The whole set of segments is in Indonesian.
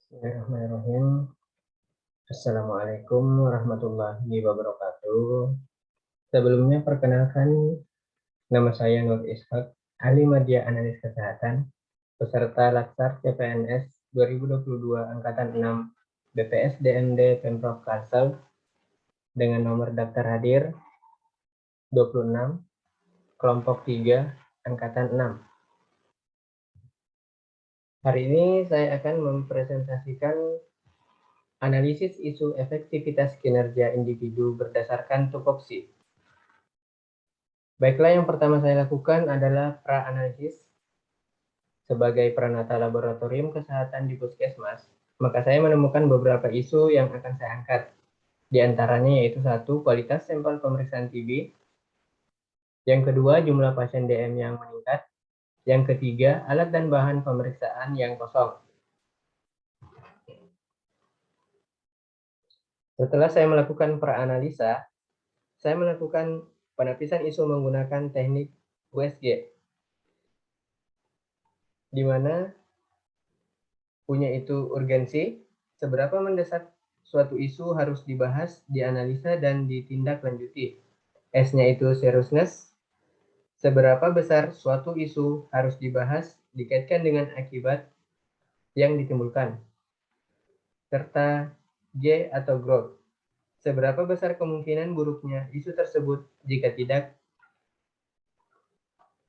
Bismillahirrahmanirrahim. Assalamualaikum warahmatullahi wabarakatuh. Sebelumnya perkenalkan, nama saya Nur Ishak, ahli media analis kesehatan, peserta Latsar CPNS 2022 Angkatan 6 BPS DMD Pemprov Kalsel dengan nomor daftar hadir 26, kelompok 3, Angkatan 6. Hari ini saya akan mempresentasikan analisis isu efektivitas kinerja individu berdasarkan tupoksi. Baiklah, yang pertama saya lakukan adalah pra-analisis. Sebagai peranata laboratorium kesehatan di Puskesmas, maka saya menemukan beberapa isu yang akan saya angkat. Di antaranya yaitu 1, kualitas sampel pemeriksaan TB. Yang kedua, jumlah pasien DM yang meningkat. Yang ketiga, alat dan bahan pemeriksaan yang kosong. Setelah saya melakukan pra-analisa, saya melakukan penapisan isu menggunakan teknik USG, di mana punya itu urgensi, seberapa mendesak suatu isu harus dibahas, dianalisa, dan ditindaklanjuti. S-nya itu seriousness, seberapa besar suatu isu harus dibahas, dikaitkan dengan akibat yang ditimbulkan. Serta G atau growth, seberapa besar kemungkinan buruknya isu tersebut jika tidak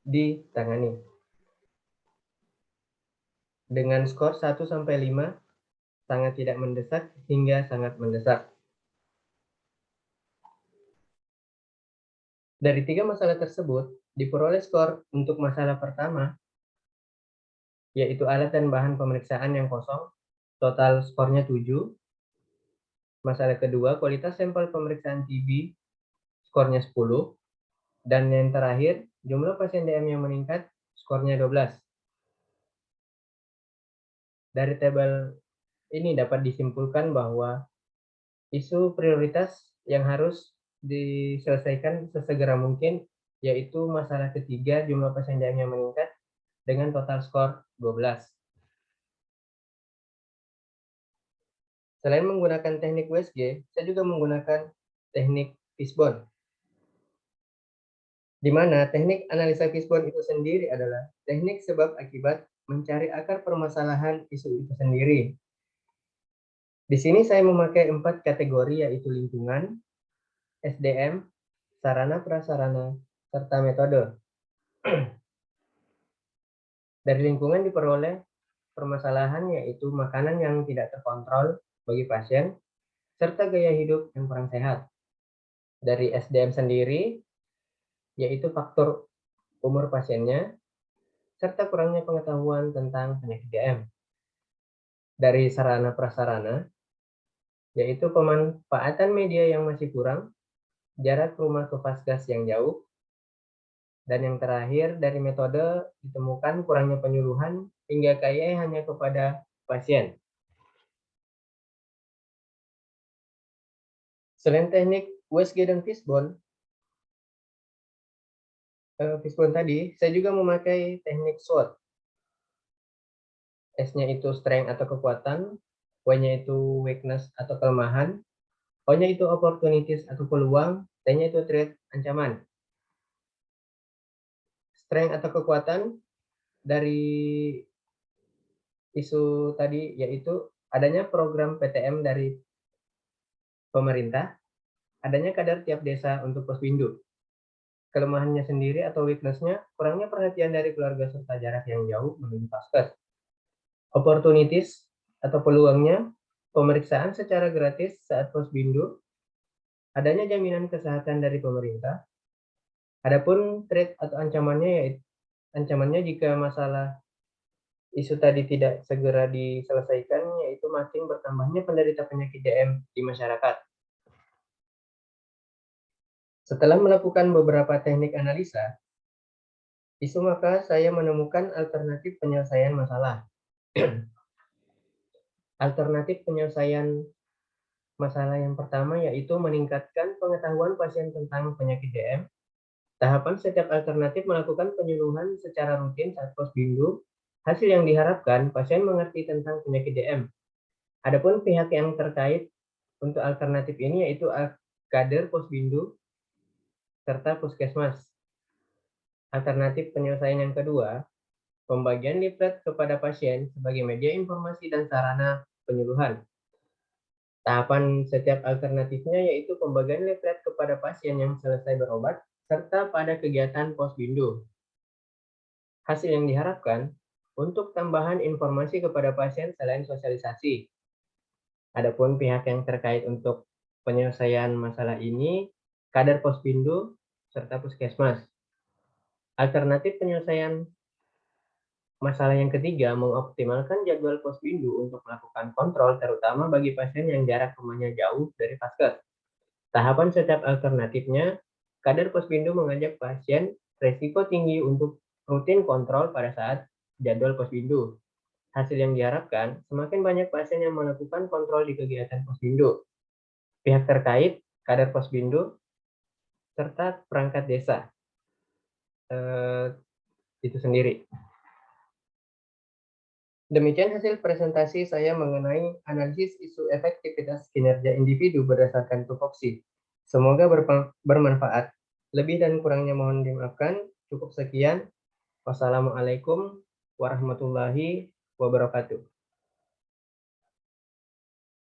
ditangani. Dengan skor 1-5, sangat tidak mendesak hingga sangat mendesak. Dari 3 masalah tersebut, diperoleh skor untuk masalah pertama, yaitu alat dan bahan pemeriksaan yang kosong, total skornya 7. Masalah kedua, kualitas sampel pemeriksaan TB, skornya 10. Dan yang terakhir, jumlah pasien DM yang meningkat, skornya 12. Dari tabel ini dapat disimpulkan bahwa isu prioritas yang harus diselesaikan sesegera mungkin, yaitu masalah ketiga, jumlah pasien DM yang meningkat, dengan total skor 12. Selain menggunakan teknik USG, saya juga menggunakan teknik Fishbone, di mana teknik analisa Fishbone itu sendiri adalah teknik sebab akibat mencari akar permasalahan isu itu sendiri. Di sini saya memakai 4 kategori, yaitu lingkungan, SDM, sarana prasarana, serta metode. Dari lingkungan diperoleh permasalahan, yaitu makanan yang tidak terkontrol bagi pasien, serta gaya hidup yang kurang sehat. Dari SDM sendiri, yaitu faktor umur pasiennya, serta kurangnya pengetahuan tentang penyakit DM. Dari sarana prasarana, yaitu pemanfaatan media yang masih kurang, jarak rumah ke Vaskes yang jauh, dan yang terakhir dari metode ditemukan kurangnya penyuluhan hingga KY hanya kepada pasien. Selain teknik USG dan Fishbone tadi, saya juga memakai teknik SWOT. S-nya itu strength atau kekuatan, W-nya itu weakness atau kelemahan, O-nya itu opportunities atau peluang, T-nya itu threat, ancaman. Strength atau kekuatan dari isu tadi yaitu adanya program PTM dari pemerintah, adanya kadar tiap desa untuk posbindu. Kelemahannya sendiri atau weakness-nya, kurangnya perhatian dari keluarga serta jarak yang jauh menuju Vaskes. Opportunities atau peluangnya, pemeriksaan secara gratis saat posbindu, adanya jaminan kesehatan dari pemerintah. Adapun threat atau ancamannya, yaitu ancamannya jika masalah isu tadi tidak segera diselesaikan, yaitu makin bertambahnya penderita penyakit DM di masyarakat. Setelah melakukan beberapa teknik analisa isu, maka saya menemukan alternatif penyelesaian masalah. Alternatif penyelesaian masalah yang pertama yaitu meningkatkan pengetahuan pasien tentang penyakit DM. Tahapan setiap alternatif melakukan penyuluhan secara rutin saat posbindu. Hasil yang diharapkan, pasien mengerti tentang penyakit DM. Adapun pihak yang terkait untuk alternatif ini yaitu kader Posbindu serta Puskesmas. Alternatif penyelesaian yang kedua, pembagian leaflet kepada pasien sebagai media informasi dan sarana penyuluhan. Tahapan setiap alternatifnya yaitu pembagian leaflet kepada pasien yang selesai berobat serta pada kegiatan Posbindu. Hasil yang diharapkan untuk tambahan informasi kepada pasien selain sosialisasi. Adapun pihak yang terkait untuk penyelesaian masalah ini, kader Posbindu serta Puskesmas. Alternatif penyelesaian masalah yang ketiga, mengoptimalkan jadwal Posbindu untuk melakukan kontrol terutama bagi pasien yang jarak rumahnya jauh dari Paskes. Tahapan setiap alternatifnya, kader Posbindu mengajak pasien resiko tinggi untuk rutin kontrol pada saat jadwal Posbindu. Hasil yang diharapkan, semakin banyak pasien yang melakukan kontrol di kegiatan Posbindu. Pihak terkait, kader Posbindu, serta perangkat desa. Itu sendiri. Demikian hasil presentasi saya mengenai analisis isu efektivitas kinerja individu berdasarkan tupoksi. Semoga bermanfaat. Lebih dan kurangnya mohon dimaafkan. Cukup sekian. Wassalamualaikum warahmatullahi wabarakatuh.